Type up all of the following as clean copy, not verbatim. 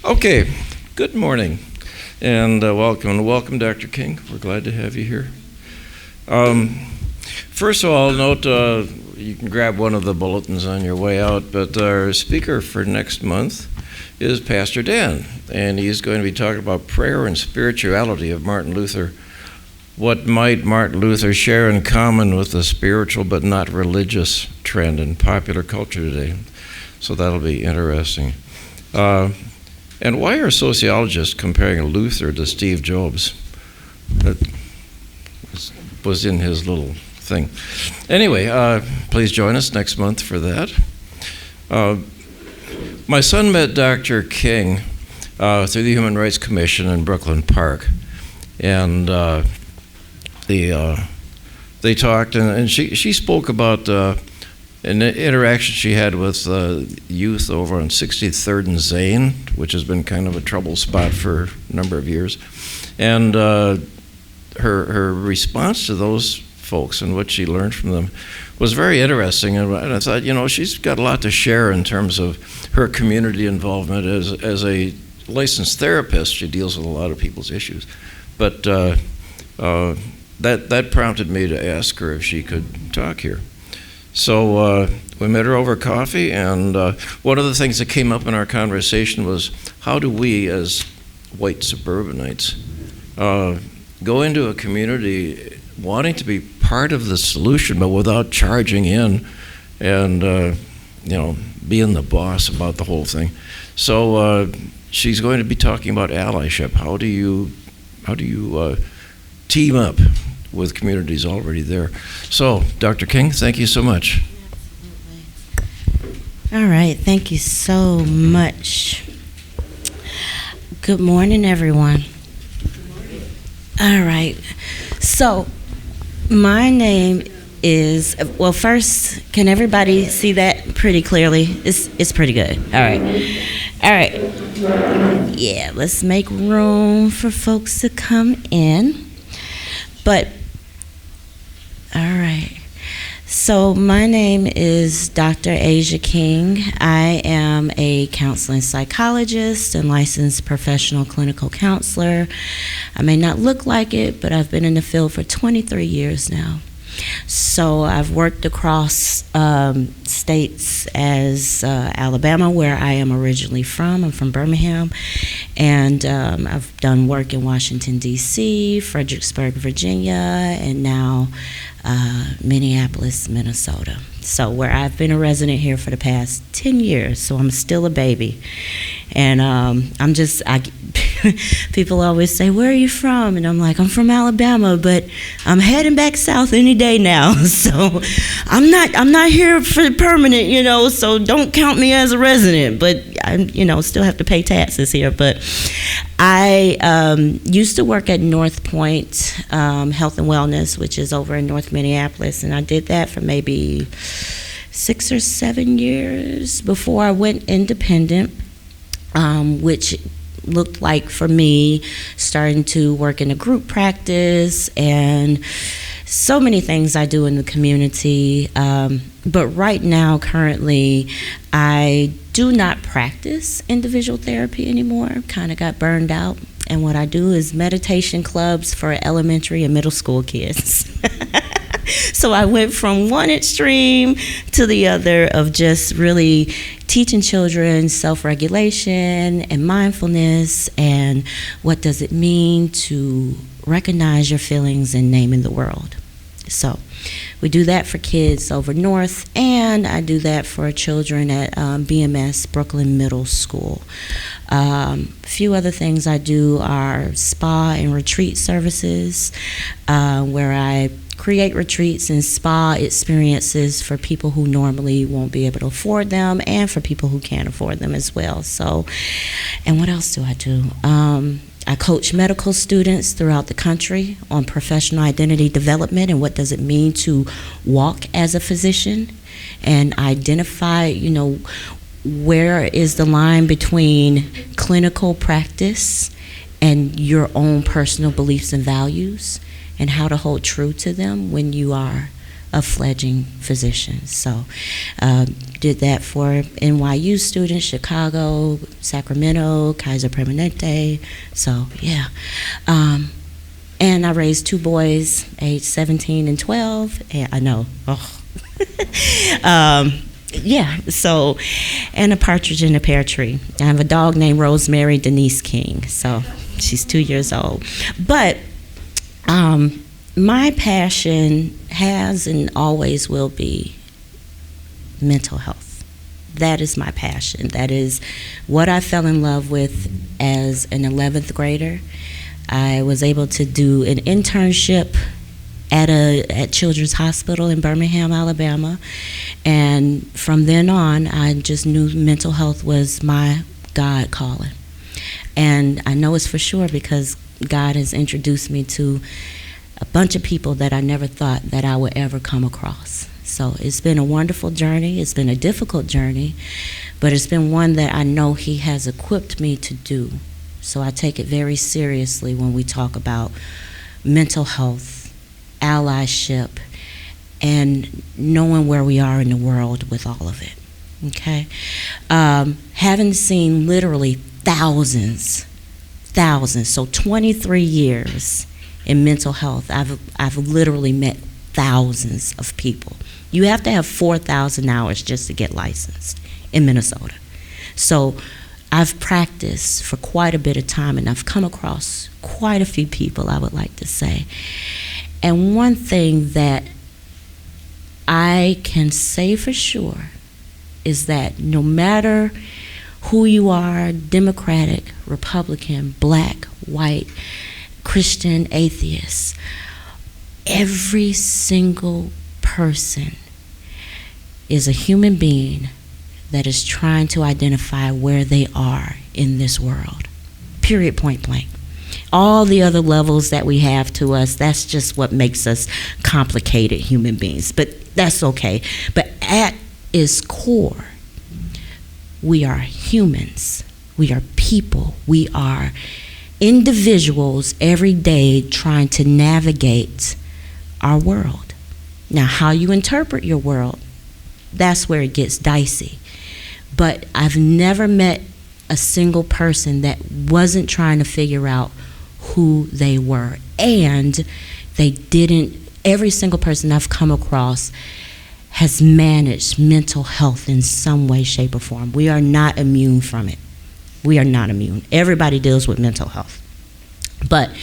Okay, good morning, and welcome, Dr. King. We're glad to have you here. First of all, note you can grab one of the bulletins on your way out, but our speaker for next month is Pastor Dan, and he's going to be talking about prayer and spirituality of Martin Luther. What might Martin Luther share in common with the spiritual but not religious trend in popular culture today? So that'll be interesting. And why are sociologists comparing Luther to Steve Jobs? That was in his little thing. Anyway, please join us next month for that. My son met Dr. King through the Human Rights Commission in Brooklyn Park, and they talked, and she spoke about an interaction she had with youth over on 63rd and Zane, which has been kind of a trouble spot for a number of years. And her response to those folks and what she learned from them was very interesting. And I thought, she's got a lot to share in terms of her community involvement. As a licensed therapist, she deals with a lot of people's issues. But that prompted me to ask her if she could talk here. So we met her over coffee, and one of the things that came up in our conversation was, how do we as white suburbanites go into a community wanting to be part of the solution but without charging in and being the boss about the whole thing? So she's going to be talking about allyship. How do you team up with communities already there? So, Dr. King, thank you so much. Absolutely. All right, thank you so much. Good morning, everyone. Good morning. All right, so my name is, well, first, can everybody see that pretty clearly? It's pretty good. All right. Yeah, let's make room for folks to come in. But all right. So my name is Dr. Asia King. I am a counseling psychologist and licensed professional clinical counselor. I may not look like it, but I've been in the field for 23 years now. So I've worked across states as Alabama, where I am originally from. I'm from Birmingham. And I've done work in Washington, D.C., Fredericksburg, Virginia, and now Minneapolis, Minnesota. So where I've been a resident here for the past 10 years, so I'm still a baby. And people always say, where are you from? And I'm like, I'm from Alabama, but I'm heading back south any day now. So I'm not here for permanent, so don't count me as a resident, but I, still have to pay taxes here. But I used to work at North Point Health and Wellness, which is over in North Minneapolis, and I did that for maybe 6 or 7 years before I went independent, which looked like for me starting to work in a group practice and so many things I do in the community. But right now, currently, I do not practice individual therapy anymore. Kind of got burned out. And what I do is meditation clubs for elementary and middle school kids. So I went from one extreme to the other of just really teaching children self-regulation and mindfulness and what does it mean to recognize your feelings and name in the world. So we do that for kids over north, and I do that for children at BMS, Brooklyn Middle School. A few other things I do are spa and retreat services, where I create retreats and spa experiences for people who normally won't be able to afford them, and for people who can't afford them as well. So, and what else do I do? I coach medical students throughout the country on professional identity development and what does it mean to walk as a physician and identify, where is the line between clinical practice and your own personal beliefs and values, and how to hold true to them when you are a fledgling physician. So did that for NYU students, Chicago, Sacramento, Kaiser Permanente. So yeah. And I raised 2 boys, aged 17 and 12. And I know. Oh. Yeah, so, and a partridge in a pear tree. I have a dog named Rosemary Denise King. So she's 2 years old. But my passion has and always will be mental health. That is my passion. That is what I fell in love with as an 11th grader. I was able to do an internship at Children's Hospital in Birmingham, Alabama. And from then on, I just knew mental health was my God calling. And I know it's for sure because God has introduced me to a bunch of people that I never thought that I would ever come across. So it's been a wonderful journey. It's been a difficult journey, but it's been one that I know He has equipped me to do. So I take it very seriously when we talk about mental health, allyship, and knowing where we are in the world with all of it. Okay? Having seen literally thousands, so 23 years in mental health, I've literally met thousands of people. You have to have 4,000 hours just to get licensed in Minnesota. So I've practiced for quite a bit of time, and I've come across quite a few people, I would like to say. And one thing that I can say for sure is that no matter who you are, Democratic, Republican, black, white, Christian, atheist, every single person is a human being that is trying to identify where they are in this world. Period, point blank. All the other levels that we have to us, that's just what makes us complicated human beings. But that's okay. But at its core, we are humans. We are people. We are individuals every day trying to navigate our world. Now, how you interpret your world, that's where it gets dicey. But I've never met a single person that wasn't trying to figure out who they were. And they didn't, every single person I've come across has managed mental health in some way, shape, or form. We are not immune from it. We are not immune. Everybody deals with mental health. But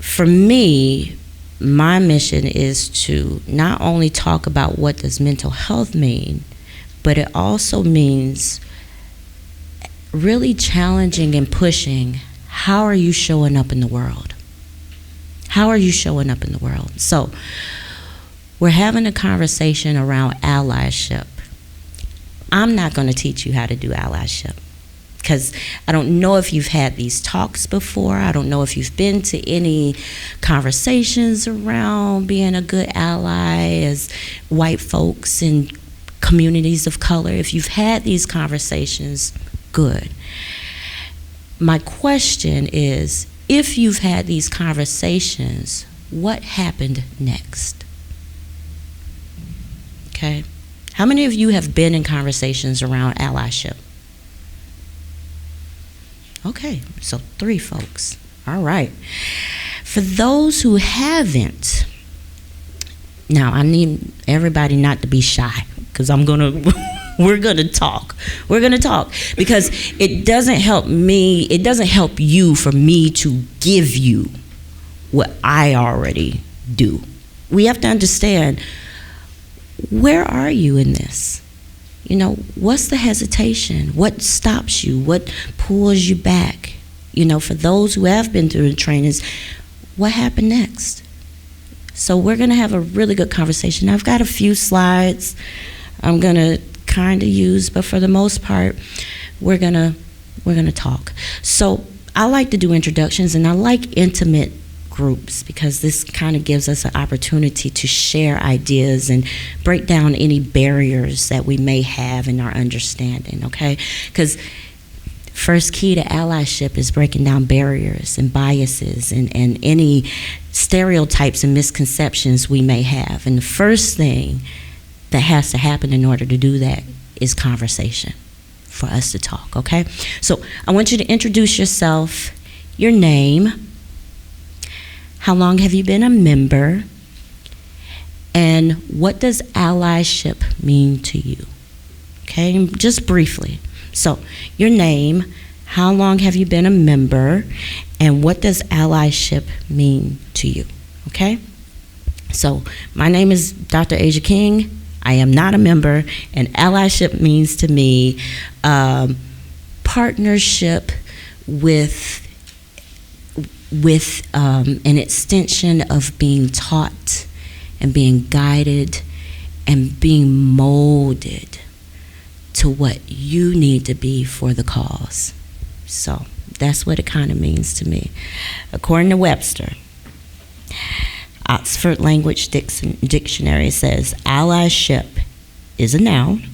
for me, my mission is to not only talk about what does mental health mean, but it also means really challenging and pushing, how are you showing up in the world? How are you showing up in the world? So we're having a conversation around allyship. I'm not going to teach you how to do allyship because I don't know if you've had these talks before. I don't know if you've been to any conversations around being a good ally as white folks in communities of color. If you've had these conversations, good. My question is, if you've had these conversations, what happened next? Okay? How many of you have been in conversations around allyship? Okay, so 3 folks. All right. For those who haven't, now I need everybody not to be shy because we're gonna talk. We're gonna talk because it doesn't help me, it doesn't help you for me to give you what I already do. We have to understand, where are you in this? You know, what's the hesitation? What stops you? What pulls you back? You know, for those who have been through the trainings, what happened next? So we're gonna have a really good conversation. I've got a few slides I'm gonna kind of use, but for the most part, we're gonna talk. So I like to do introductions, and I like intimate groups because this kind of gives us an opportunity to share ideas and break down any barriers that we may have in our understanding, okay? Because first key to allyship is breaking down barriers and biases and any stereotypes and misconceptions we may have. And the first thing that has to happen in order to do that is conversation, for us to talk, okay? So I want you to introduce yourself, your name, how long have you been a member, and what does allyship mean to you? Okay, just briefly. So your name, how long have you been a member, and what does allyship mean to you? Okay? So my name is Dr. Asia King. I am not a member, and allyship means to me partnership with an extension of being taught and being guided and being molded to what you need to be for the cause. So that's what it kind of means to me. According to Webster, Oxford Language Dictionary says allyship is a noun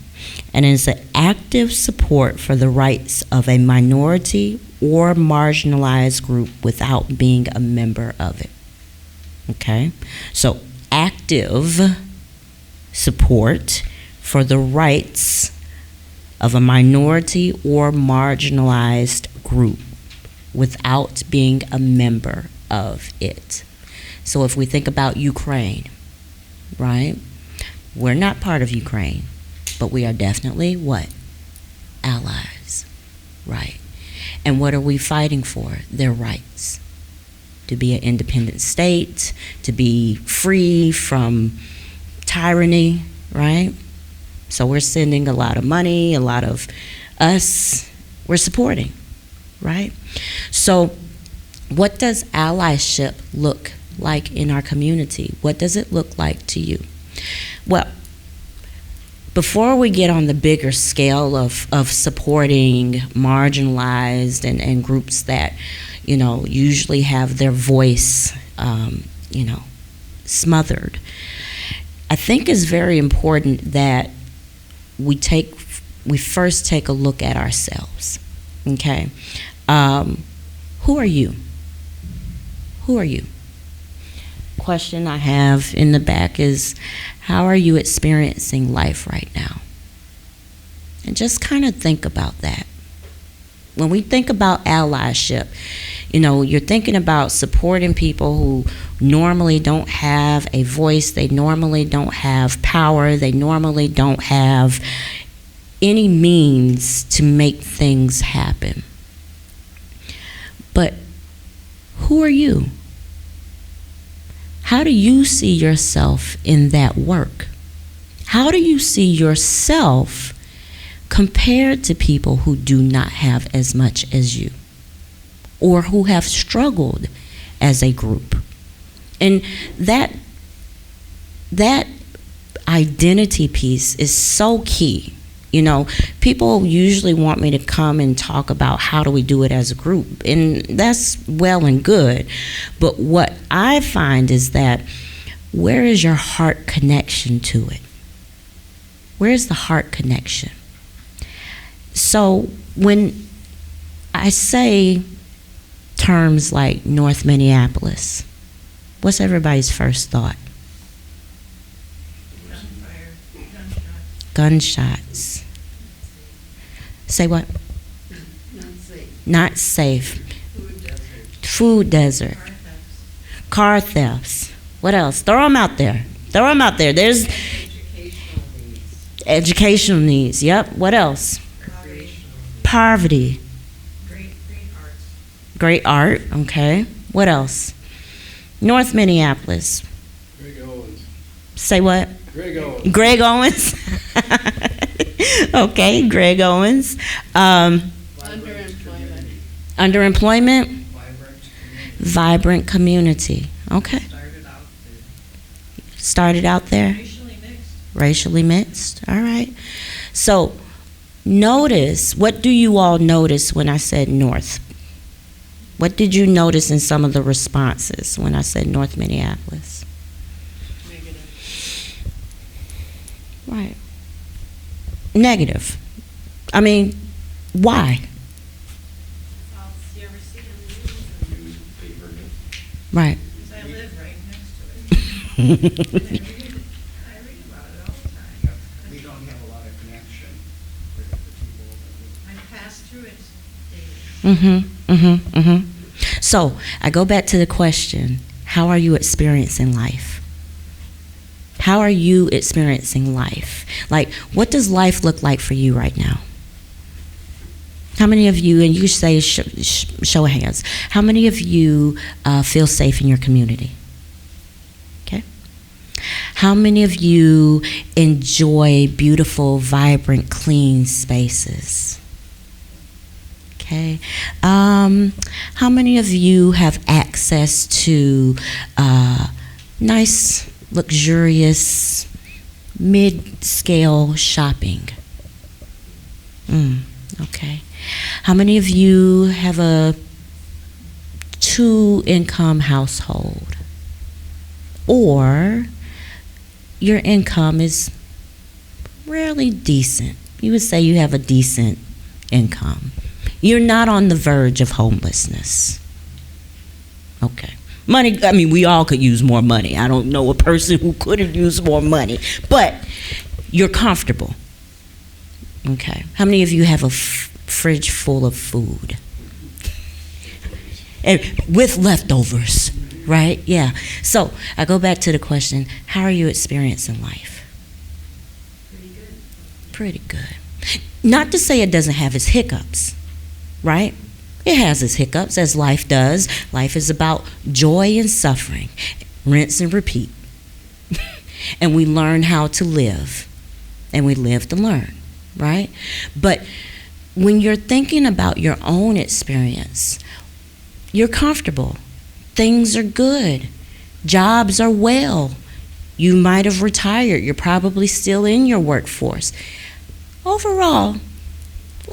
and is an active support for the rights of a minority or marginalized group without being a member of it. Okay? So active support for the rights of a minority or marginalized group without being a member of it. So if we think about Ukraine, right? We're not part of Ukraine, but we are definitely what? Allies, right? And what are we fighting for? Their rights. To be an independent state, to be free from tyranny, right? So we're sending a lot of money, a lot of us, we're supporting, right? So what does allyship look like in our community? What does it look like to you? Well, before we get on the bigger scale of supporting marginalized and groups that, you know, usually have their voice, you know, smothered, I think it's very important that we first take a look at ourselves, okay? Who are you? Who are you? Question I have in the back is, how are you experiencing life right now? And just kind of think about that. When we think about allyship, you know, you're thinking about supporting people who normally don't have a voice, they normally don't have power, they normally don't have any means to make things happen. But who are you? How do you see yourself in that work? How do you see yourself compared to people who do not have as much as you, or who have struggled as a group? And that identity piece is so key. You know, people usually want me to come and talk about how do we do it as a group, and that's well and good. But what I find is that, where is your heart connection to it? Where is the heart connection? So when I say terms like North Minneapolis, what's everybody's first thought? Gunshots. Say what? Not safe. Not safe. Food desert. Food desert. Car thefts. Car thefts. What else? Throw them out there. Throw them out there. There's Educational needs. educational needs. Yep. What else? Poverty. Great arts. Great art. Okay. What else? North Minneapolis. Greg Owens. Say what? Greg Owens. Greg Owens. Okay, Greg Owens. Underemployment. Underemployment. Vibrant community. Vibrant community. Okay. Started out there. Started out there. Racially mixed. Racially mixed. All right. So notice, what do you all notice when I said North? What did you notice in some of the responses when I said North Minneapolis? Negative. Right. Negative. I mean, why? You ever see on the news? Right. Because I live I read about it all the time. We don't have a lot of connection with the people that I pass through it daily. So I go back to the question, how are you experiencing life? How are you experiencing life? Like, what does life look like for you right now? How many of you, and you say show of hands, how many of you feel safe in your community? Okay. How many of you enjoy beautiful, vibrant, clean spaces? Okay. How many of you have access to nice, luxurious, mid-scale shopping? Okay. How many of you have a 2-income household? Or your income is rarely decent. You would say you have a decent income. You're not on the verge of homelessness. Okay. Money, I mean, we all could use more money. I don't know a person who couldn't use more money. But you're comfortable. Okay. How many of you have a fridge full of food? And with leftovers, right? Yeah. So I go back to the question, how are you experiencing life? Pretty good. Pretty good. Not to say it doesn't have its hiccups, right? It has its hiccups, as life does. Life is about joy and suffering, rinse and repeat. And we learn how to live, and we live to learn, right? But when you're thinking about your own experience, you're comfortable. Things are good. Jobs are well. You might have retired. You're probably still in your workforce. Overall,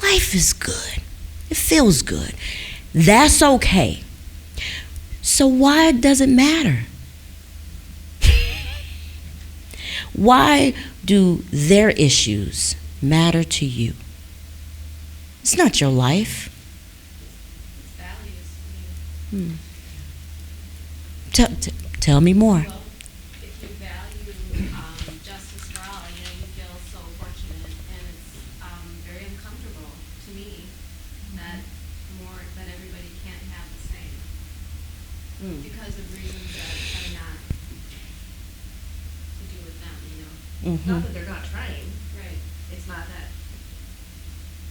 life is good. It feels good. That's okay. So why does it matter? Why do their issues matter to you? It's not your life. Values. Tell me more. Well, if you value justice for all, you feel so fortunate, and it's very uncomfortable to me that everybody can't have the same because of reasons that are not to do with them, Not that they're not trying. Right. It's not that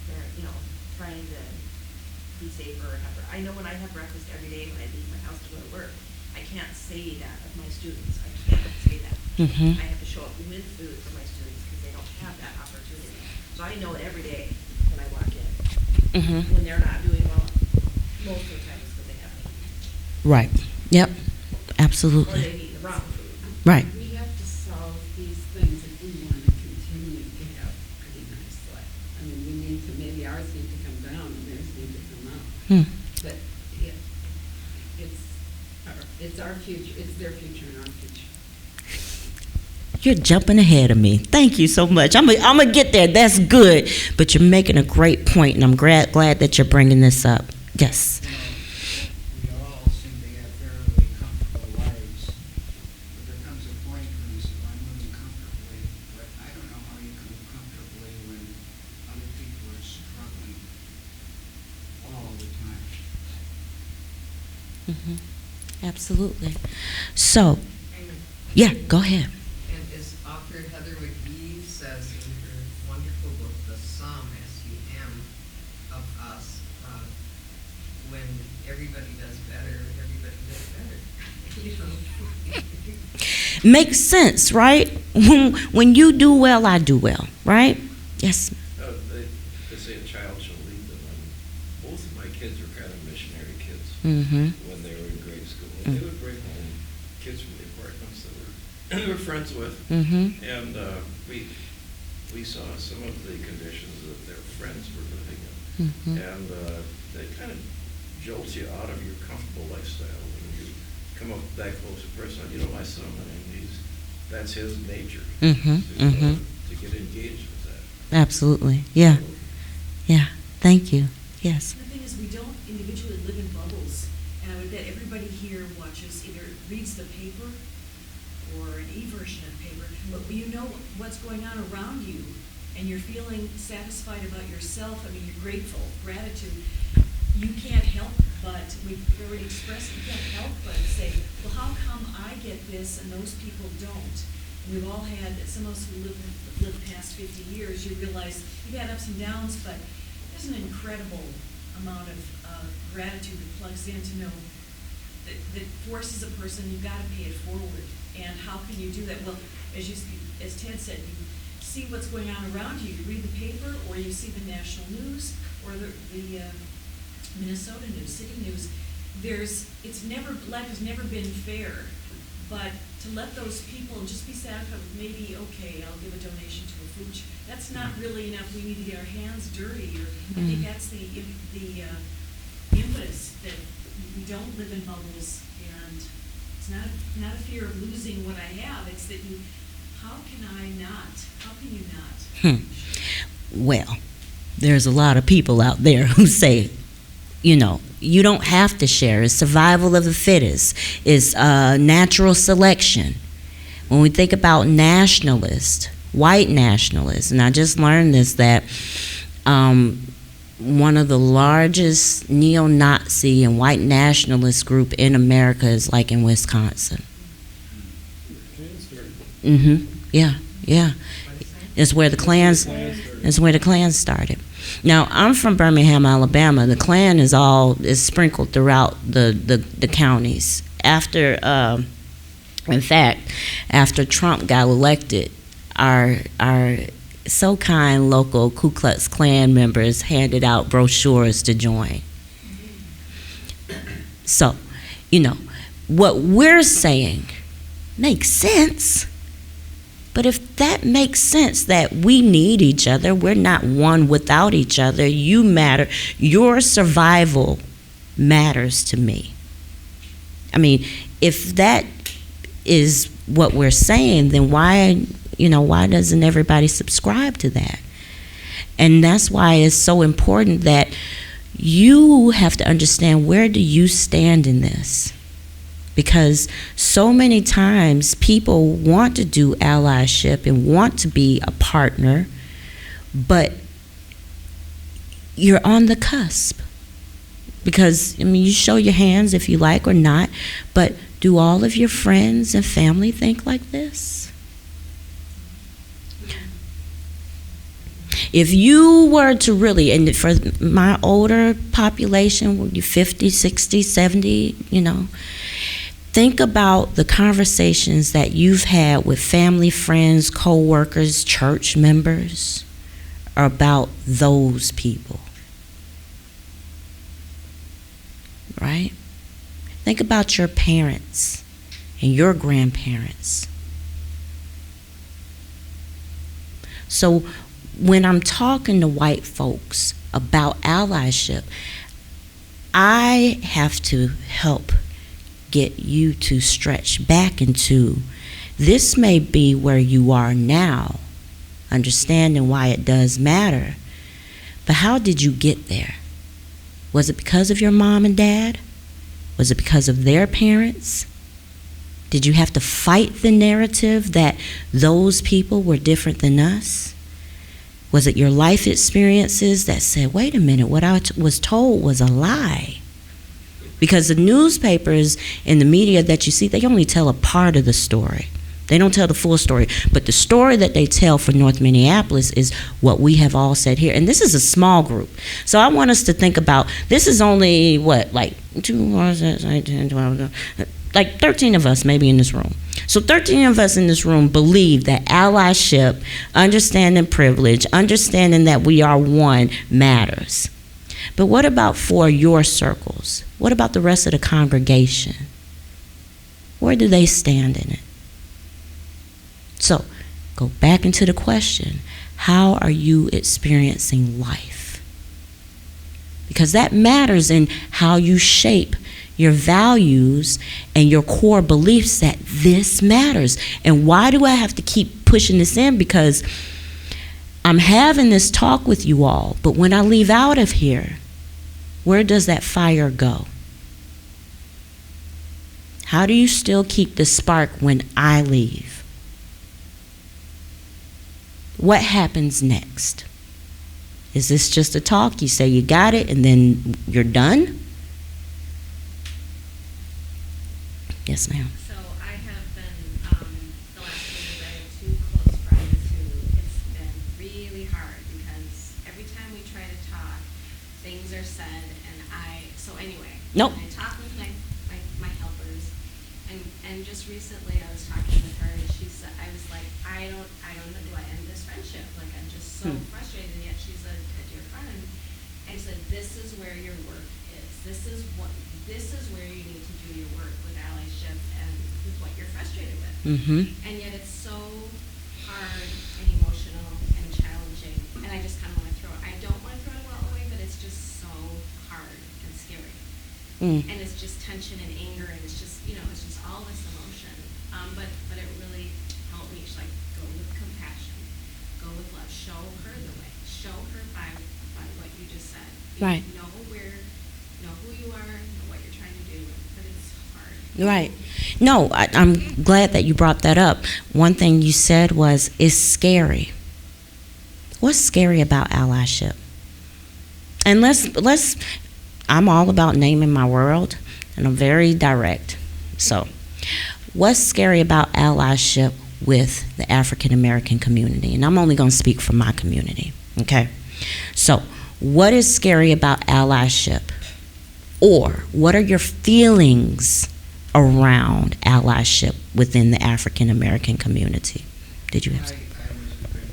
they're, trying to be safer or whatever. I know when I have breakfast every day when I leave my house to go to work, I can't say that of my students. I can't say that. I have to show up with food for my students because they don't have that opportunity. So I know every day when I walk in, when they're not doing well, most of the time it's because they haven't eaten. Right. Yep. Or Absolutely. they've eaten the wrong food. Right. We have to solve these things if we want to continue to have pretty nice life. I mean, we need to, maybe ours need to come down and theirs need to come up. But it's our future, it's their future and our future. You're jumping ahead of me. Thank you so much. I'm gonna get there. That's good. But you're making a great point, and I'm glad that you're bringing this up. Yes. we all seem to have fairly comfortable lives. But there comes a point when you say, well, I'm living comfortably, but I don't know how you can live comfortably when other people are struggling all the time. Absolutely. So, yeah, go ahead. And as author Heather McGee says in her wonderful book, The Sum, S-U-M, of us, when everybody does better, everybody does better. Makes sense, right? When you do well, I do well, right? Yes. They say a child shall lead them. And both of my kids were kind of missionary kids when they were in grade school. And they would bring home kids from the apartments that they were friends with. And we saw some of the conditions that their friends were living in. And they kind of jolt you out of your comfortable lifestyle when you come up that close to person. My son, that's his nature to get engaged with that. Absolutely. Yeah. Yeah. Thank you. Yes. The thing is, we don't individually live in bubbles, and I would bet everybody here watches, either reads the paper or an e-version of paper, but when you know what's going on around you and you're feeling satisfied about yourself, I mean, you're grateful, gratitude, you can't help but, we've already expressed, you can't help but say, well, how come I get this and those people don't? And we've all had, some of us who live past 50 years, you realize you've had ups and downs, but there's an incredible amount of gratitude that plugs in to know that forces a person, you've got to pay it forward. And how can you do that? Well, as Ted said, you see what's going on around you. You read the paper, or you see the national news, or the Minnesota news, city news. Life has never been fair, but to let those people just be satisfied with maybe, okay, I'll give a donation to a food that's not really enough. We need to get our hands dirty. I think that's the impetus, that we don't live in bubbles, and it's not a fear of losing what I have. It's that how can you not? Well, there's a lot of people out there who say, you don't have to share. It's survival of the fittest. It's natural selection. When we think about nationalists, white nationalists, and I just learned this, that one of the largest neo-Nazi and white nationalist group in America is like in Wisconsin. Yeah. It's where the Klan started. Now, I'm from Birmingham, Alabama. The Klan is sprinkled throughout the counties. In fact, after Trump got elected, our so kind local Ku Klux Klan members handed out brochures to join. So, what we're saying makes sense. But if that makes sense, that we need each other, we're not one without each other, you matter, your survival matters to me. I mean, if that is what we're saying, then why doesn't everybody subscribe to that? And that's why it's so important that you have to understand, where do you stand in this? Because so many times people want to do allyship and want to be a partner, but you're on the cusp. Because, you show your hands if you like or not, but do all of your friends and family think like this? If you were to really, and for my older population, 50, 60, 70, think about the conversations that you've had with family, friends, co-workers, church members about those people. Right? Think about your parents and your grandparents. So when I'm talking to white folks about allyship, I have to help get you to stretch back into, this may be where you are now, understanding why it does matter, but how did you get there? Was it because of your mom and dad? Was it because of their parents? Did you have to fight the narrative that those people were different than us? Was it your life experiences that said, wait a minute, what I was told was a lie? Because the newspapers and the media that you see, they only tell a part of the story. They don't tell the full story. But the story that they tell for North Minneapolis is what we have all said here. And this is a small group. So I want us to think about, this is only, like 13 of us maybe in this room. So 13 of us in this room believe that allyship, understanding privilege, understanding that we are one, matters. But what about for your circles? What about the rest of the congregation? Where do they stand in it? So, go back into the question, how are you experiencing life? Because that matters in how you shape your values and your core beliefs, that this matters. And why do I have to keep pushing this in? Because I'm having this talk with you all, but when I leave out of here, where does that fire go? How do you still keep the spark when I leave? What happens next? Is this just a talk? You say you got it and then you're done? Yes, ma'am. So I have been, the last few years, I have two close friends who it's been really hard because every time we try to talk, things are said so anyway. Nope. I talk with my helpers and just recently I was talking with her and she said, I was like, I don't know, do I end this friendship? Like I'm just so frustrated, and yet she's a dear friend. And I said, this is where your work is. This is where you need to do your work with allyship and with what you're frustrated with. Mm-hmm. And yet it's so hard and emotional and challenging. And I just kind of want to I don't want to throw it all away, but it's just so hard and scary. And it's just tension and anger, and it's just, it's just all this emotion. But it really helped me. She's like, go with compassion, go with love, show her the way, show her by what you just said. Right. Know who you are, know what you're trying to do, but it's hard. Right. No, I'm glad that you brought that up. One thing you said was, it's scary. What's scary about allyship? And let's I'm all about naming my world, and I'm very direct. So, what's scary about allyship with the African American community? And I'm only going to speak for my community, okay? So, what is scary about allyship? Or what are your feelings around allyship within the African American community? Did you have? I was going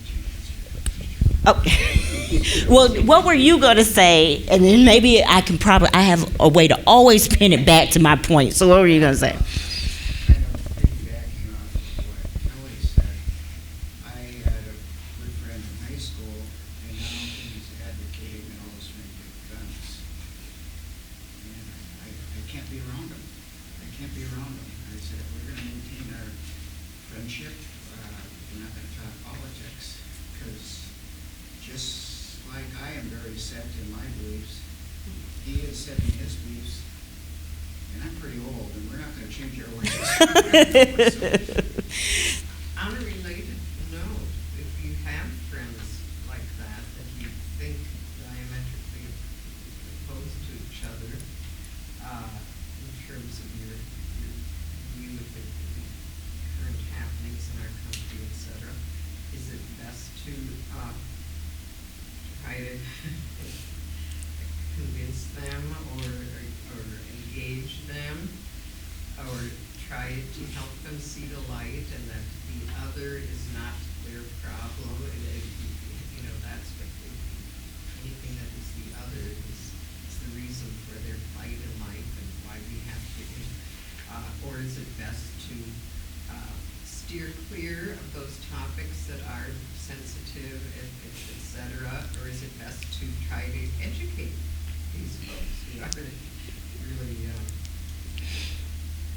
to answer. Okay. Well, what were you going to say? And then maybe I have a way to always pin it back to my point. So what were you going to say? Kind of piggybacking off of what Ellie said, I had a good friend in high school, and now he's advocating that all strength of guns. And I can't be around him. I said, if we're going to maintain our friendship, we're not going to talk politics, because just like I am very set in my beliefs, he is set in his beliefs, and I'm pretty old, and we're not going to change our ways. On a related note, if you have friends like that you think diametrically opposed to each other, in terms of your view of the current happenings in our country, etc., is it best to try to convince them or engage them, or try to help them see the light and that the other is not their problem? That's what anything that is the other is the reason for their plight in life and why we have to, or is it best to steer clear of those topics that are sensitive, etc., or is it best to try to educate these folks? Really,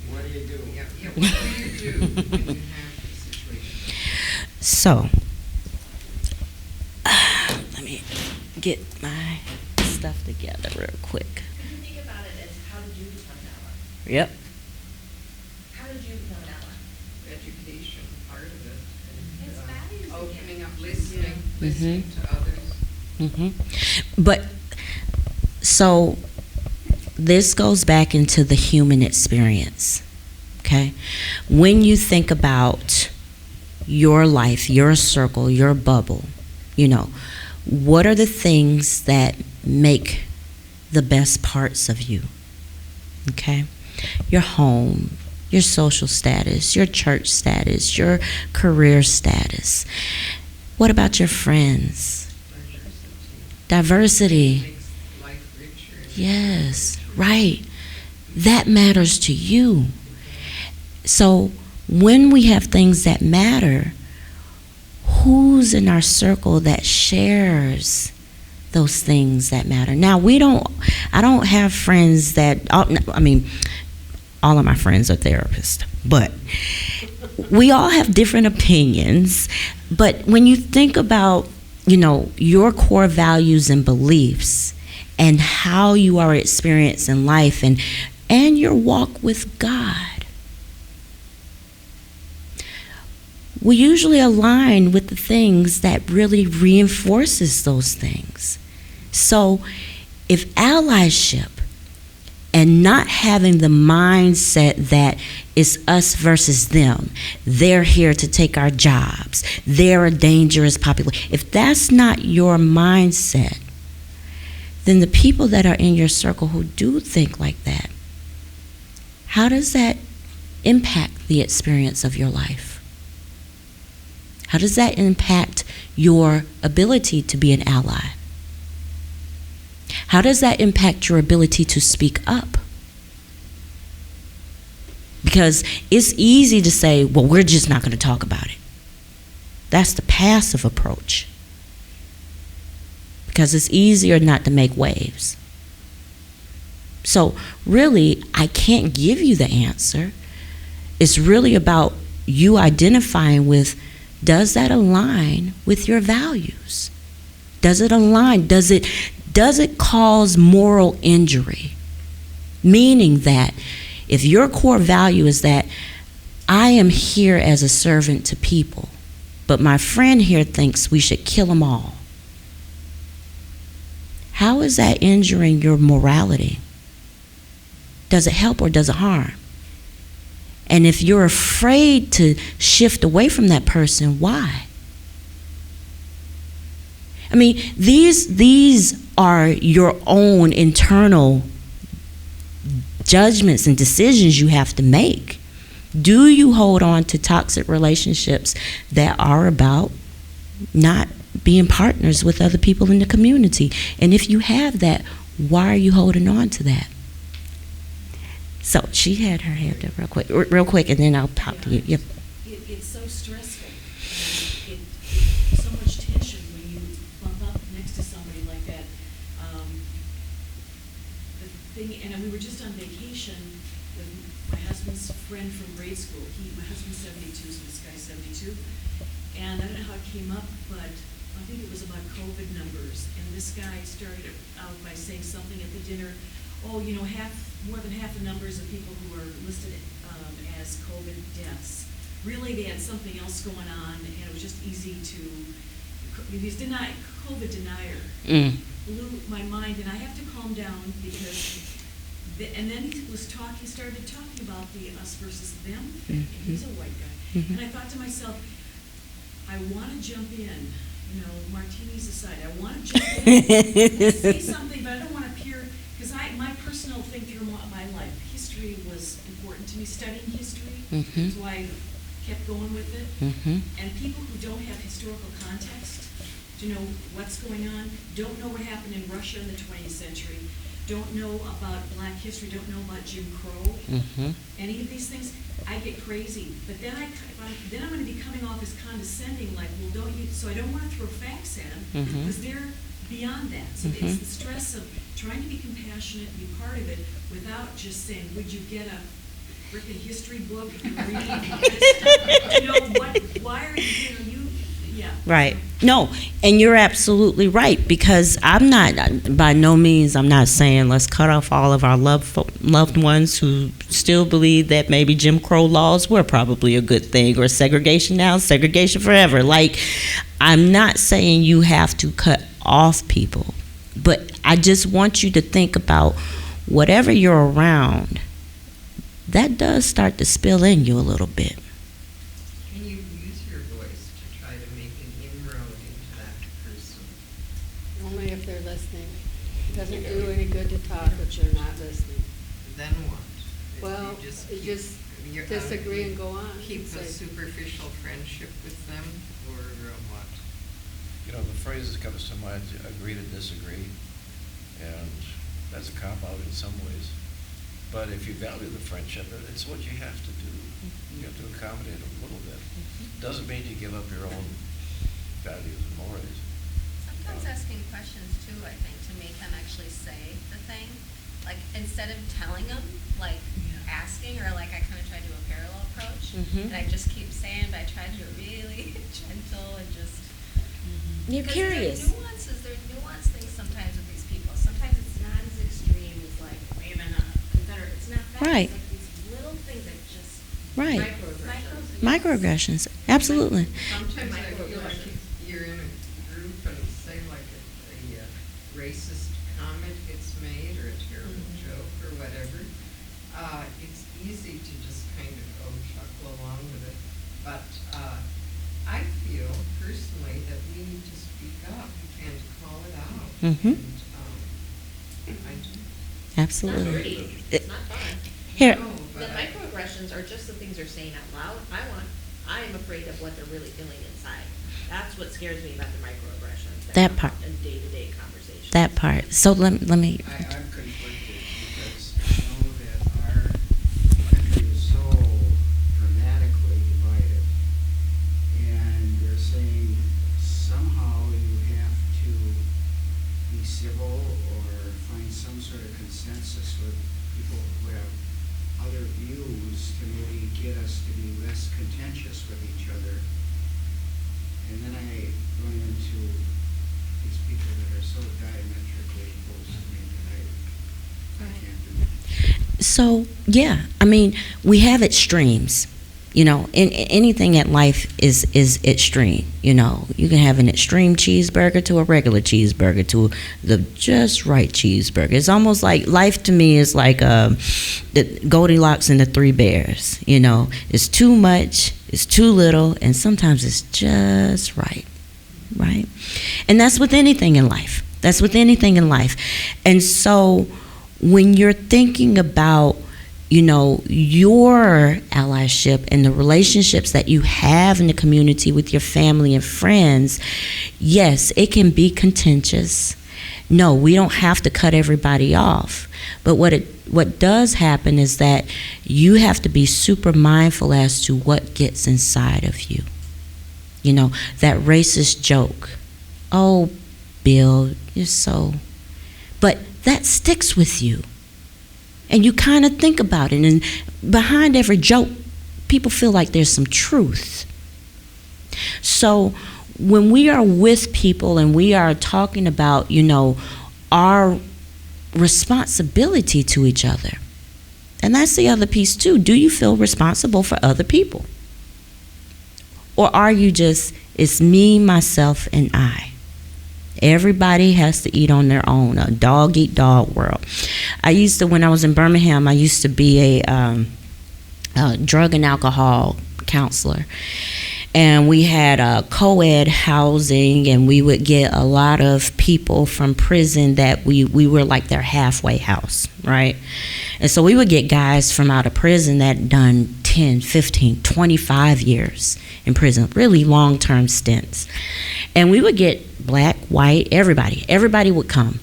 What do you do? Yeah, what do you do when you have a situation? So, let me get my stuff together real quick. If you think about it as, how did you become an ally? Yep. How did you become an ally? Education, part of it. It's And, values opening again. up, listening to others. But, so, this goes back into the human experience, okay? When you think about your life, your circle, your bubble, what are the things that make the best parts of you, okay? Your home, your social status, your church status, your career status. What about your friends? Diversity. Makes life richer. Yes, right. That matters to you. So when we have things that matter, who's in our circle that shares those things that matter? Now, I don't have friends that, all of my friends are therapists, but we all have different opinions. But when you think about, your core values and beliefs and how you are experiencing life and your walk with God, we usually align with the things that really reinforces those things. So if allyship and not having the mindset that it's us versus them, they're here to take our jobs, they're a dangerous population, if that's not your mindset, then the people that are in your circle who do think like that, how does that impact the experience of your life? How does that impact your ability to be an ally? How does that impact your ability to speak up? Because it's easy to say, well, we're just not going to talk about it. That's the passive approach. Because it's easier not to make waves. So really, I can't give you the answer. It's really about you identifying with, does that align with your values? Does it align? Does it cause moral injury? Meaning that if your core value is that I am here as a servant to people, but my friend here thinks we should kill them all, how is that injuring your morality? Does it help or does it harm? And if you're afraid to shift away from that person, why? I mean, these are your own internal judgments and decisions you have to make. Do you hold on to toxic relationships that are about not being partners with other people in the community? And if you have that, why are you holding on to that? So she had her hand up real quick, and then I'll talk to you. Yep. It's so stressful. So much tension when you bump up next to somebody like that. The thing, and we were just on vacation with my husband's friend from grade school. My husband's 72, so this guy's 72. And I don't know how it came up, but I think it was about COVID numbers. And this guy started out by saying something at the dinner. Oh, you know, more than half the numbers of people who were listed as COVID deaths. Really, they had something else going on, and it was just easy to. He's COVID denier. Blew my mind, and I have to calm down because. And then he started talking about the us versus them thing. And he's a white guy, and I thought to myself, I want to jump in. You know, martinis aside, I want to jump in and say something, but I don't want to appear. Because my personal thing through my life, history was important to me, studying history. That's why I kept going with it. And people who don't have historical context to know what's going on, don't know what happened in Russia in the 20th century, don't know about Black history, don't know about Jim Crow, any of these things, I get crazy. But then I'm going to be coming off as condescending, like, well, don't you? So I don't want to throw facts at them because they're beyond that. So it's the stress of trying to be compassionate, be part of it, without just saying, would you get a freaking history book and read it? You know, why are you, yeah. Right. No, and you're absolutely right, because I'm not, by no means, I'm not saying let's cut off all of our loved ones who still believe that maybe Jim Crow laws were probably a good thing, or segregation now, segregation forever. Like, I'm not saying you have to cut off people, but I just want you to think about whatever you're around, that does start to spill in you a little bit. Can you use your voice to try to make an inroad into that person? Only if they're listening. It doesn't do any good to talk if they're not listening. Then what? If Well, you just disagree and go on. Keep and a say, superficial friendship with them, or what? You know, the phrase that comes to mind, agree to disagree, and that's a cop-out in some ways. But if you value the friendship, it's what you have to do. You have to accommodate a little bit. Doesn't mean you give up your own values and mores. Sometimes asking questions too, I think, to make them actually say the thing. Like, instead of telling them, like, asking, or like I kind of try to do a parallel approach, and I just keep saying, but I try to do it really gentle and just. You're curious. There's nuanced things sometimes with these people. Sometimes it's not as extreme as like waving a Confederate. It's not that. Right. It's like these little things that just Right. microaggressions. Microaggressions, absolutely. Sometimes I feel like you're in a group and say like a racist comment gets made or a terrible joke or whatever. It's easy to just kind of go chuckle along with it. But I feel personally that we need to speak up and call it out. Mhm. And, I do. Absolutely. Not pretty. It's not fun. Here, No, The but microaggressions are just the things they're saying out loud. I am afraid of what they're really feeling inside. That's what scares me about the microaggressions. That come part. up in day-to-day conversations. that part. So let me. I'm conflicted because I know that our country is so dramatically divided. And they're saying somehow you have to be civil or find some sort of consensus with people who have other views to maybe get us to be less contentious with each other. And then I run into these people that are so diametrically opposed to me that I can't do that. So yeah, I mean, we have extremes. You know, anything at life is extreme. You know, you can have an extreme cheeseburger to a regular cheeseburger to the just right cheeseburger. It's almost like life to me is like the Goldilocks and the Three Bears. You know, it's too much, it's too little, and sometimes it's just right. Right? And that's with anything in life. That's with anything in life. And so when you're thinking about, you know, your allyship and the relationships that you have in the community with your family and friends, yes, it can be contentious. No, we don't have to cut everybody off. But what does happen is that you have to be super mindful as to what gets inside of you. You know, that racist joke. Oh, Bill, you're so... But that sticks with you. And you kind of think about it, and behind every joke, people feel like there's some truth. So when we are with people and we are talking about, you know, our responsibility to each other, and that's the other piece too. Do you feel responsible for other people? Or are you just, it's me, myself, and I? Everybody has to eat on their own, a dog-eat-dog world. I used to, when I was in Birmingham, I used to be a drug and alcohol counselor. And we had co-ed housing, and we would get a lot of people from prison that we were like their halfway house, right? And so we would get guys from out of prison that done 10, 15, 25 years in prison, really long-term stints. And we would get black, white, everybody would come.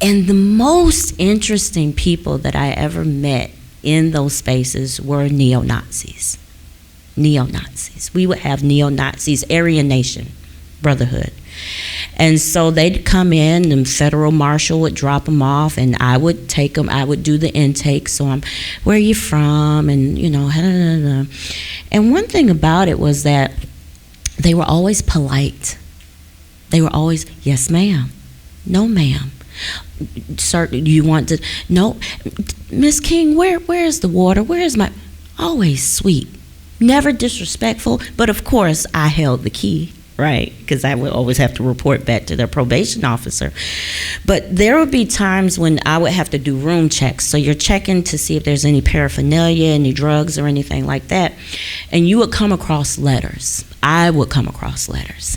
And the most interesting people that I ever met in those spaces were neo-Nazis. Neo-Nazis. We would have neo-Nazis, Aryan Nation, Brotherhood. And so they'd come in, and federal marshal would drop them off, and I would take them, I would do the intake. So where are you from? And, you know, and one thing about it was that they were always polite. They were always, yes, ma'am. No, ma'am. Sir, do you want to? No. Miss King, where's the water? Where's my? Always sweet. Never disrespectful. But of course, I held the key, right? Because I would always have to report back to their probation officer. But there would be times when I would have to do room checks. So you're checking to see if there's any paraphernalia, any drugs or anything like that. And you would come across letters. I would come across letters.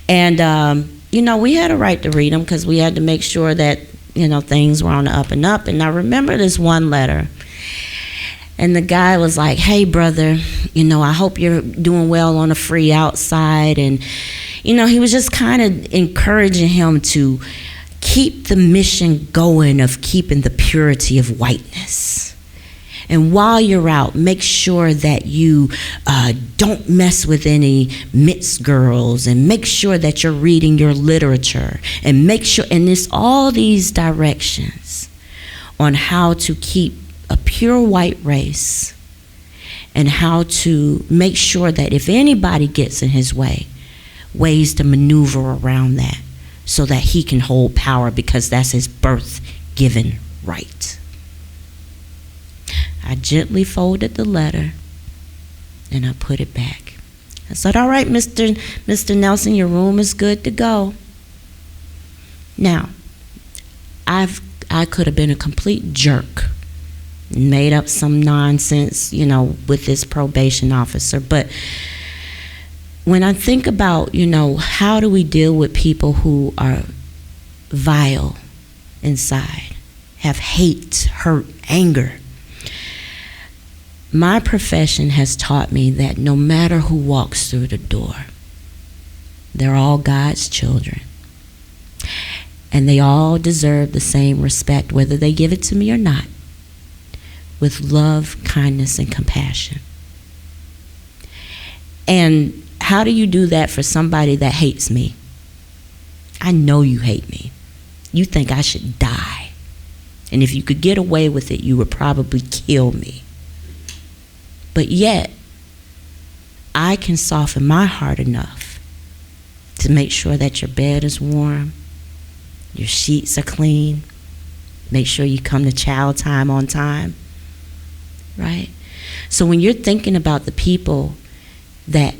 And, you know, we had a right to read them because we had to make sure that, you know, things were on the up and up. And I remember this one letter. And the guy was like, hey, brother, you know, I hope you're doing well on a free outside. And, you know, he was just kind of encouraging him to keep the mission going of keeping the purity of whiteness. And while you're out, make sure that you don't mess with any mixed girls, and make sure that you're reading your literature, and make sure, and it's all these directions on how to keep a pure white race and how to make sure that if anybody gets in his way, ways to maneuver around that so that he can hold power, because that's his birth-given right. I gently folded the letter and I put it back. I said, all right, Mr. Nelson, your room is good to go. Now, I could have been a complete jerk, made up some nonsense, with this probation officer. But when I think about, how do we deal with people who are vile inside, have hate, hurt, anger? My profession has taught me that no matter who walks through the door, they're all God's children. And they all deserve the same respect, whether they give it to me or not, with love, kindness, and compassion. And how do you do that for somebody that hates me? I know you hate me. You think I should die. And if you could get away with it, you would probably kill me. But yet, I can soften my heart enough to make sure that your bed is warm, your sheets are clean, make sure you come to child time on time, right? So when you're thinking about the people that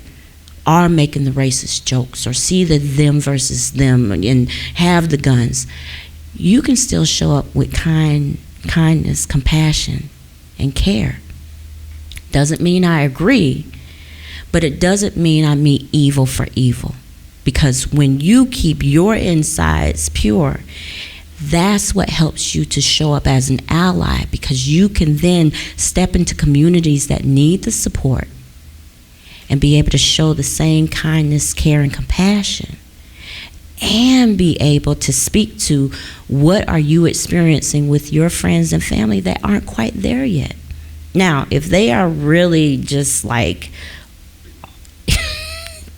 are making the racist jokes or see the them versus them and have the guns, you can still show up with kindness, compassion, and care. Doesn't mean I agree, but it doesn't mean I meet evil for evil. Because when you keep your insides pure, that's what helps you to show up as an ally, because you can then step into communities that need the support and be able to show the same kindness, care, and compassion, and be able to speak to what are you experiencing with your friends and family that aren't quite there yet. Now, if they are really just like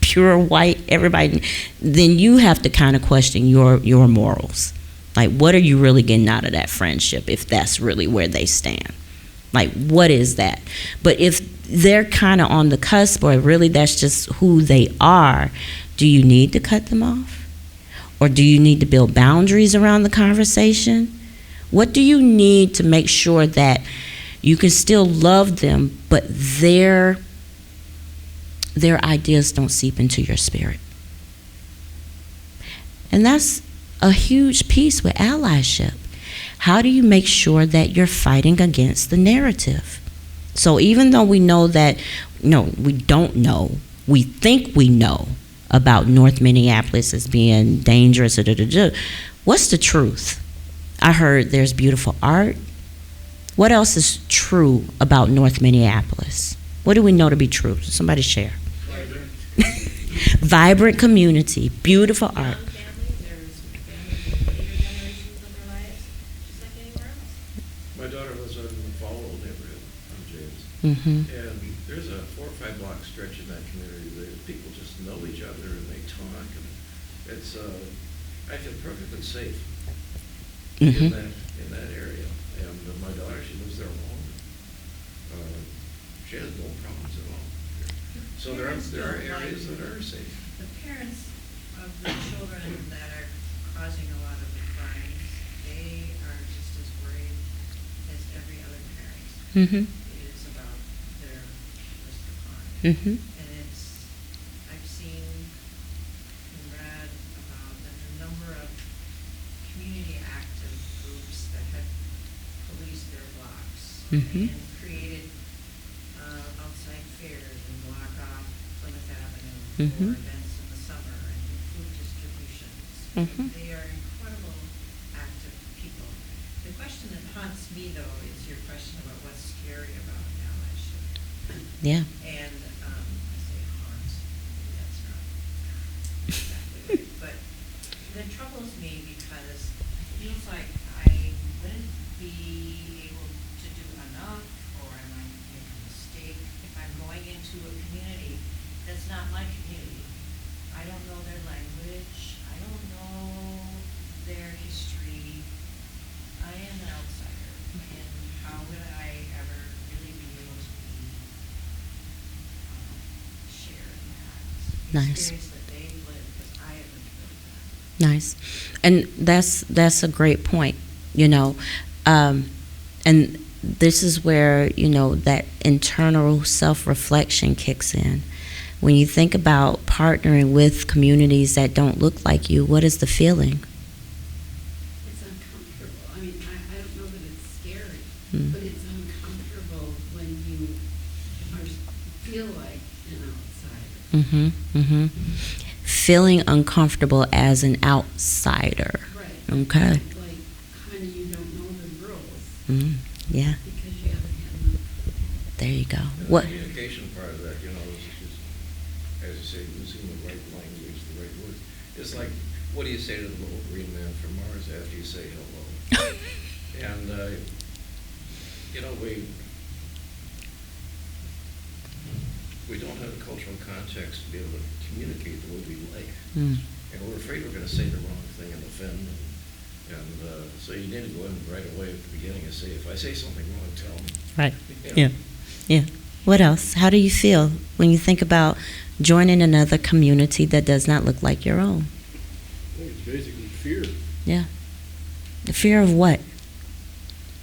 pure white, everybody, then you have to kind of question your morals. Like, what are you really getting out of that friendship if that's really where they stand? Like, what is that? But if they're kind of on the cusp, or really that's just who they are, do you need to cut them off? Or do you need to build boundaries around the conversation? What do you need to make sure that you can still love them, but their ideas don't seep into your spirit? And that's a huge piece with allyship. How do you make sure that you're fighting against the narrative? So even though we know that, we don't know, we think we know about North Minneapolis as being dangerous, what's the truth? I heard there's beautiful art. What else is true about North Minneapolis? What do we know to be true? Somebody share. Vibrant community, beautiful art. My daughter lives in the Follow neighborhood on James. Mm-hmm. And there's a 4 or 5 block stretch in that community that people just know each other and they talk. And it's, I feel perfectly safe Mm-hmm. in that area. And my daughter, she lives there alone. She has no problems at all. So there are areas that are safe. The parents of the children that are causing a lot of the crimes, they are just as worried as every other parent Mm-hmm. is about their risk of harm. Mm-hmm. And I've seen and read about a number of community active groups that have policed their blocks Mhm. and created outside fairs and block off Plymouth Avenue Mhm. for events in the summer and do food distributions. Mhm. They are incredible active people. The question that haunts me, though, is your question about what's scary about allyship. Yeah. And I say haunt, that's not exactly right. But that troubles me because it feels like I wouldn't be able to do enough, or I might make a mistake if I'm going into a community that's not my community. I don't know their language. I don't know their history. I am an outsider. And how would I ever really be able to be shared in that Nice. experience that they've lived, because I haven't lived that. Nice. And that's a great point, and this is where, that internal self-reflection kicks in. When you think about partnering with communities that don't look like you, what is the feeling? It's uncomfortable. I mean, I don't know that it's scary, Mm. but it's uncomfortable when you feel like an outsider. Feeling uncomfortable as an outsider. Right. Okay. Like, kind of you don't know the rules Yeah, because you haven't had enough. there you go. The What? communication part of that, is just, as you say, using the right language, the right words. It's like, what do you say to the little green man from Mars after you say hello? And, we don't have a cultural context to be able to communicate the way we like. Mm. And we're afraid we're going to say the wrong thing and offend. So you need to go in right away at the beginning and say, if I say something wrong, tell me. Right. You know? Yeah. What else? How do you feel when you think about joining another community that does not look like your own? I think it's basically fear. Yeah. The fear of what?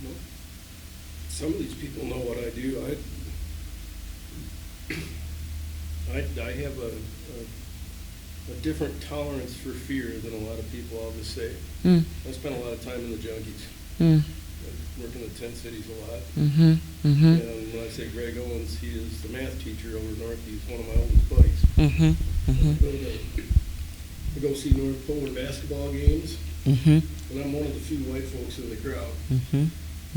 Well, some of these people know what I do. I have a different tolerance for fear than a lot of people, I'll just say. Mm. I spent a lot of time in the junkies. Mm. I work in the tent cities a lot. Mm-hmm. Mm-hmm. And when I say Greg Owens, he is the math teacher over north. He's one of my oldest buddies. Mm-hmm. Mm-hmm. I go see North Polar basketball games, Mm-hmm. and I'm one of the few white folks in the crowd. Mm-hmm.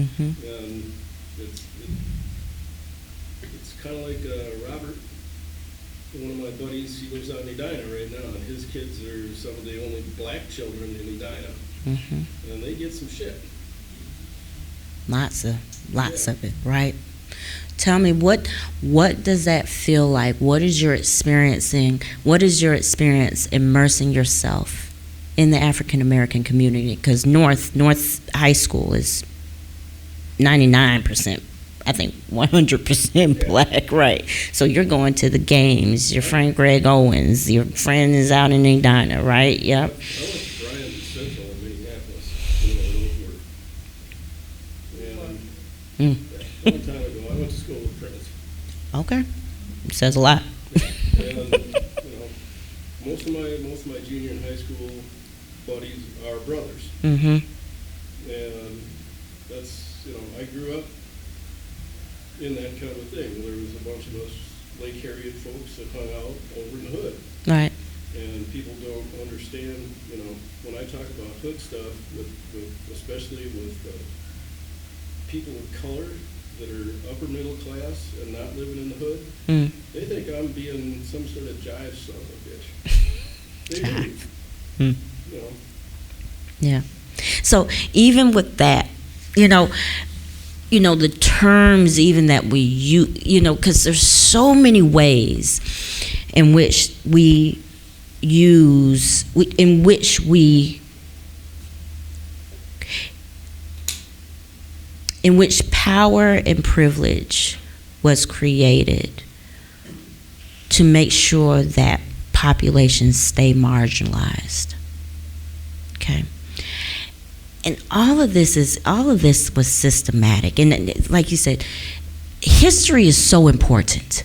Mm-hmm. And it's kind of like Robert, one of my buddies. He lives out in Edina right now, and his kids are some of the only black children in Edina, Mm-hmm. and they get some shit. Lots Yeah. of it, right? Tell me, what does that feel like? What is your experience immersing yourself in the African American community? Because North High School is 99%, I think 100% black, right? So you're going to the games. Your friend Greg Owens, your friend is out in Edina, right? Yep. I went to Bryan Central in Minneapolis, and a long time ago, I went to school with Prince. Okay. Says a lot. And, most of my junior and high school buddies are brothers. Mm-hmm. And that's, I grew up in that kind of a thing. There was a bunch of us Lake Harriet folks that hung out over in the hood. Right. And people don't understand, when I talk about hood stuff, especially with people of color that are upper middle class and not living in the hood, Mm. they think I'm being some sort of jive son of a bitch. They do. Mm. Yeah. So even with that, the terms even that we use, because there's so many ways in which we use, in which power and privilege was created to make sure that populations stay marginalized. Okay. And all of this was systematic. And like you said, history is so important.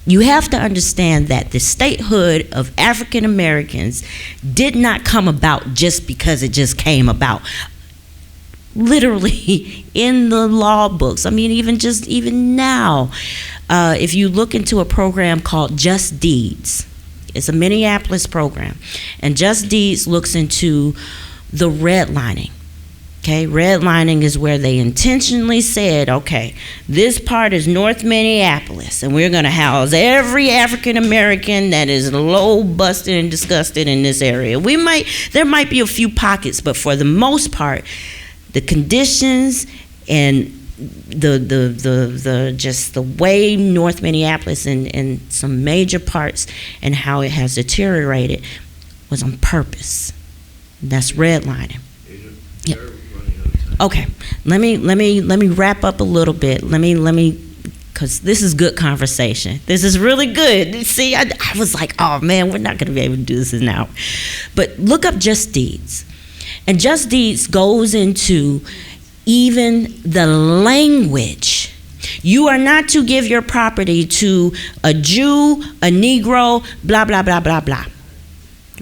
You have to understand that the statehood of African Americans did not come about just because it just came about. Literally in the law books. I mean, even now, if you look into a program called Just Deeds, it's a Minneapolis program, and Just Deeds looks into the redlining. Okay, redlining is where they intentionally said, okay, this part is North Minneapolis, and we're going to house every African American that is low, busted, and disgusted in this area. There might be a few pockets, but for the most part, the conditions and the way North Minneapolis and some major parts and how it has deteriorated was on purpose. That's redlining. Yeah. Okay, let me wrap up a little bit. Let me, because this is good conversation. This is really good. See, I was like, oh man, we're not going to be able to do this now. But look up Just Deeds. And Just Deeds goes into even the language. You are not to give your property to a Jew, a Negro, blah, blah, blah, blah, blah.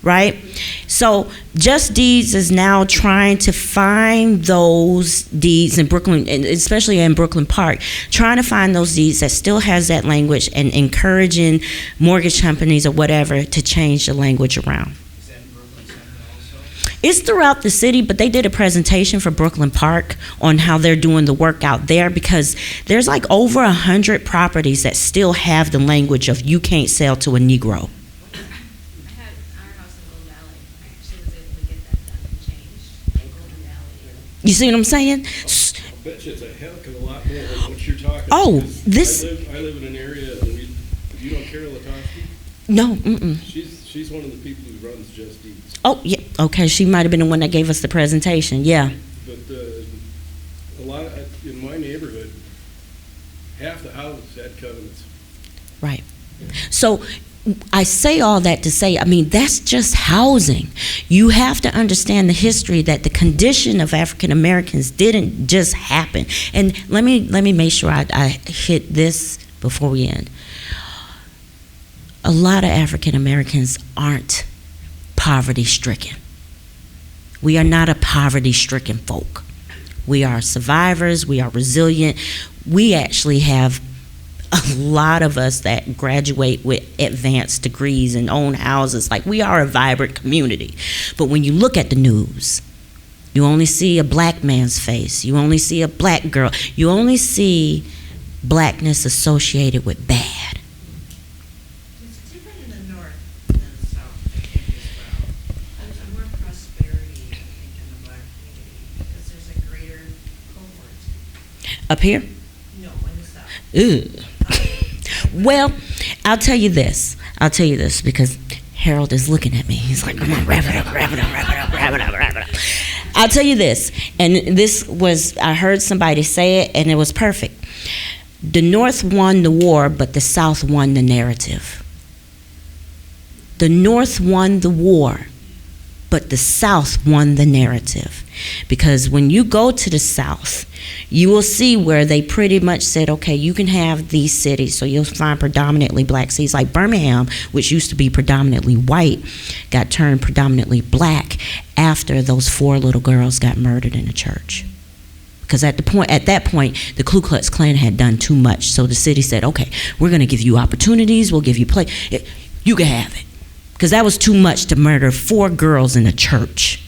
Right? So Just Deeds is now trying to find those deeds in Brooklyn, and especially in Brooklyn Park, trying to find those deeds that still has that language and encouraging mortgage companies or whatever to change the language around. Is that in Brooklyn Center also? It's throughout the city, but they did a presentation for Brooklyn Park on how they're doing the work out there, because there's like over 100 properties that still have the language of you can't sell to a Negro. I had our house in Golden Valley. I actually was able to get that done and changed in Golden Valley. You see what I'm saying? I bet you it's a heck of a lot more than what you're talking Oh, about. 'Cause this- I live in an area, and you know Carol Latowski? No, mm-mm. She's one of the people who runs Just Deeds. Oh, yeah, okay, she might have been the one that gave us the presentation, yeah. But a lot in my neighborhood, half the houses had covenants. Right. So I say all that to say, I mean, that's just housing. You have to understand the history that the condition of African Americans didn't just happen. And let me make sure I hit this before we end. A lot of African Americans aren't poverty stricken. We are not a poverty stricken folk. We are survivors, we are resilient. We actually have a lot of us that graduate with advanced degrees and own houses. Like, we are a vibrant community. But when you look at the news, you only see a black man's face. You only see a black girl. You only see blackness associated with bad. It's different in the north than the south, I think, as well. There's more prosperity, I think, in the black community, because there's a greater cohort. Up here? No, in the south. Ugh. Well, I'll tell you this, because Harold is looking at me. He's like, come on, wrap it up, wrap it up, wrap it up, wrap it up, wrap it up. I'll tell you this, and this was, I heard somebody say it, and it was perfect. The North won the war, but the South won the narrative. The North won the war, but the South won the narrative. Because when you go to the South, you will see where they pretty much said, okay, you can have these cities. So you'll find predominantly black cities like Birmingham, which used to be predominantly white, got turned predominantly black after those 4 little girls got murdered in a church. Because at that point, the Ku Klux Klan had done too much. So the city said, okay, we're going to give you opportunities. We'll give you play. You can have it. Because that was too much to murder 4 girls in a church.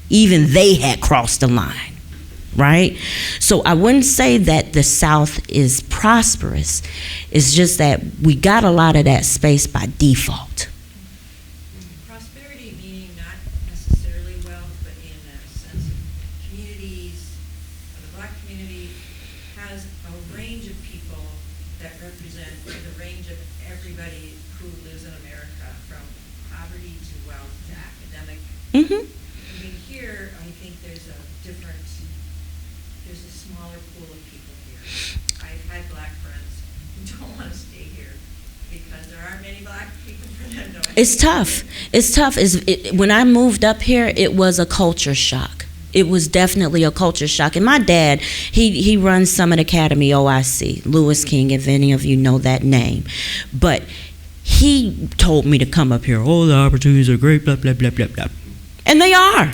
Even they had crossed the line, right? So I wouldn't say that the South is prosperous. It's just that we got a lot of that space by default. Prosperity meaning not necessarily wealth, but in a sense of communities. The black community has a range of people that represent the range of everybody who lives in America, from poverty to wealth to academic. Mm-hmm. I mean, here, I think there's a smaller pool of people here. I've had black friends who don't want to stay here because there aren't many black people for them to. It's tough. It's tough. When I moved up here, it was a culture shock. It was definitely a culture shock. And my dad, he runs Summit Academy OIC, Lewis King, if any of you know that name. But he told me to come up here. All the opportunities are great, blah, blah, blah, blah, blah. And they are.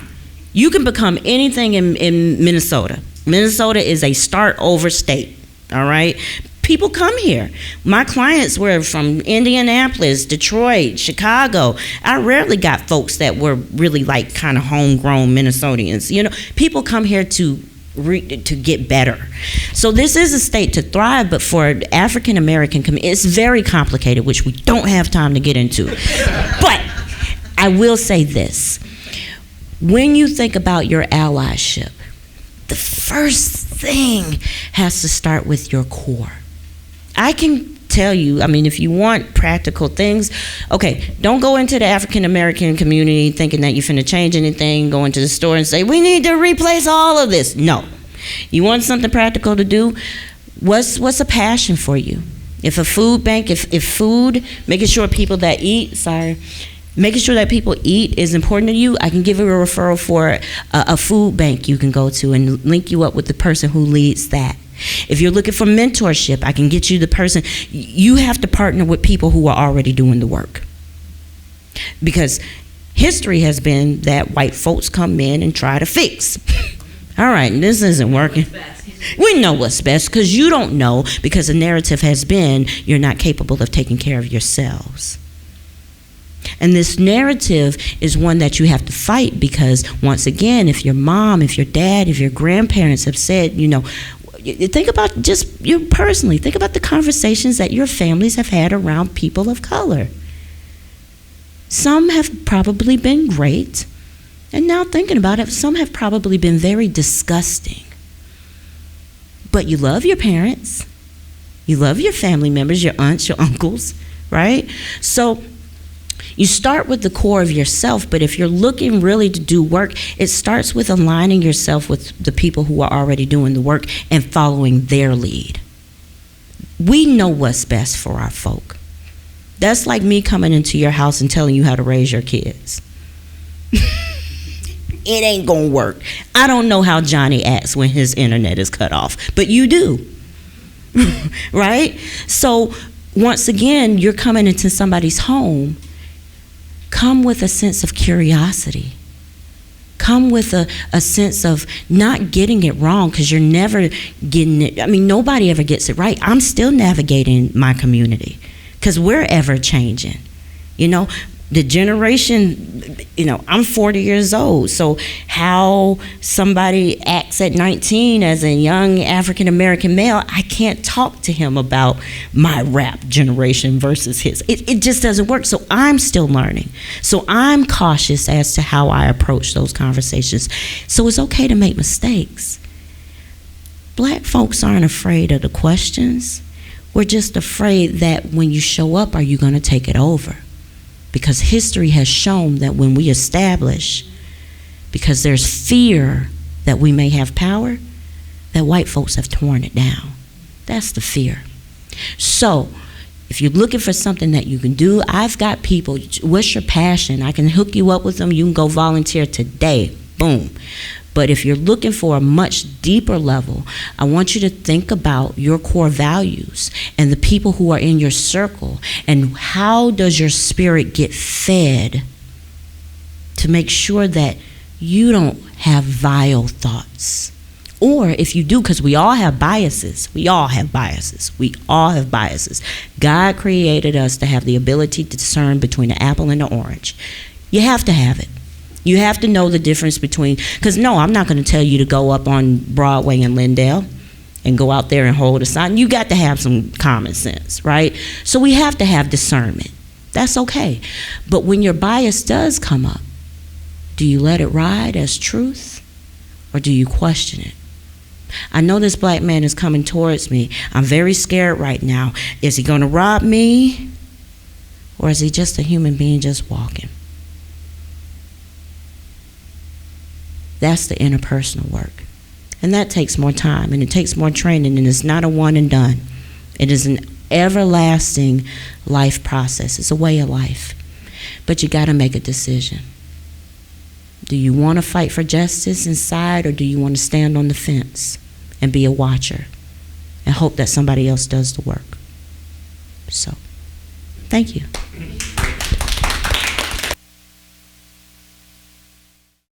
You can become anything in Minnesota. Minnesota is a start over state, all right? People come here. My clients were from Indianapolis, Detroit, Chicago. I rarely got folks that were really like kind of homegrown Minnesotans. You know, people come here to get better. So this is a state to thrive, but for African American community, it's very complicated, which we don't have time to get into. But I will say this. When you think about your allyship, the first thing has to start with your core. I can tell you, I mean, if you want practical things, okay, don't go into the African American community thinking that you're finna change anything, go into the store and say, we need to replace all of this. No. You want something practical to do? What's a passion for you? If a food bank, if food, making sure people that eat, Making sure that people eat is important to you. I can give you a referral for a food bank you can go to and link you up with the person who leads that. If you're looking for mentorship, I can get you the person. You have to partner with people who are already doing the work. Because history has been that white folks come in and try to fix. All right, this isn't working. We know what's best because you don't know, because the narrative has been you're not capable of taking care of yourselves. And this narrative is one that you have to fight, because once again, if your mom, if your dad, if your grandparents have said, think about just you personally, think about the conversations that your families have had around people of color. Some have probably been great, and now thinking about it, some have probably been very disgusting. But you love your parents, you love your family members, your aunts, your uncles, right? So you start with the core of yourself, but if you're looking really to do work, it starts with aligning yourself with the people who are already doing the work and following their lead. We know what's best for our folk. That's like me coming into your house and telling you how to raise your kids. It ain't gonna work. I don't know how Johnny acts when his internet is cut off, but you do. Right? So once again, you're coming into somebody's home. Come with a sense of curiosity. Come with a sense of not getting it wrong, because you're never getting it. I mean, nobody ever gets it right. I'm still navigating my community because we're ever changing. The generation, I'm 40 years old, so how somebody acts at 19 as a young African-American male, I can't talk to him about my rap generation versus his. It just doesn't work, so I'm still learning. So I'm cautious as to how I approach those conversations. So it's okay to make mistakes. Black folks aren't afraid of the questions. We're just afraid that when you show up, are you going to take it over? Because history has shown that when we establish, because there's fear that we may have power, that white folks have torn it down. That's the fear. So if you're looking for something that you can do, I've got people. What's your passion? I can hook you up with them. You can go volunteer today. Boom. But if you're looking for a much deeper level, I want you to think about your core values and the people who are in your circle, and how does your spirit get fed to make sure that you don't have vile thoughts. Or if you do, because we all have biases. We all have biases. God created us to have the ability to discern between the apple and the orange. You have to have it. You have to know the difference between, because no, I'm not going to tell you to go up on Broadway in Lindale and go out there and hold a sign. You got to have some common sense, right? So we have to have discernment. That's okay. But when your bias does come up, do you let it ride as truth, or do you question it? I know this black man is coming towards me. I'm very scared right now. Is he going to rob me, or is he just a human being just walking? That's the interpersonal work. And that takes more time, and it takes more training, and it's not a one and done. It is an everlasting life process. It's a way of life. But you got to make a decision. Do you want to fight for justice inside, or do you want to stand on the fence and be a watcher and hope that somebody else does the work? So, thank you.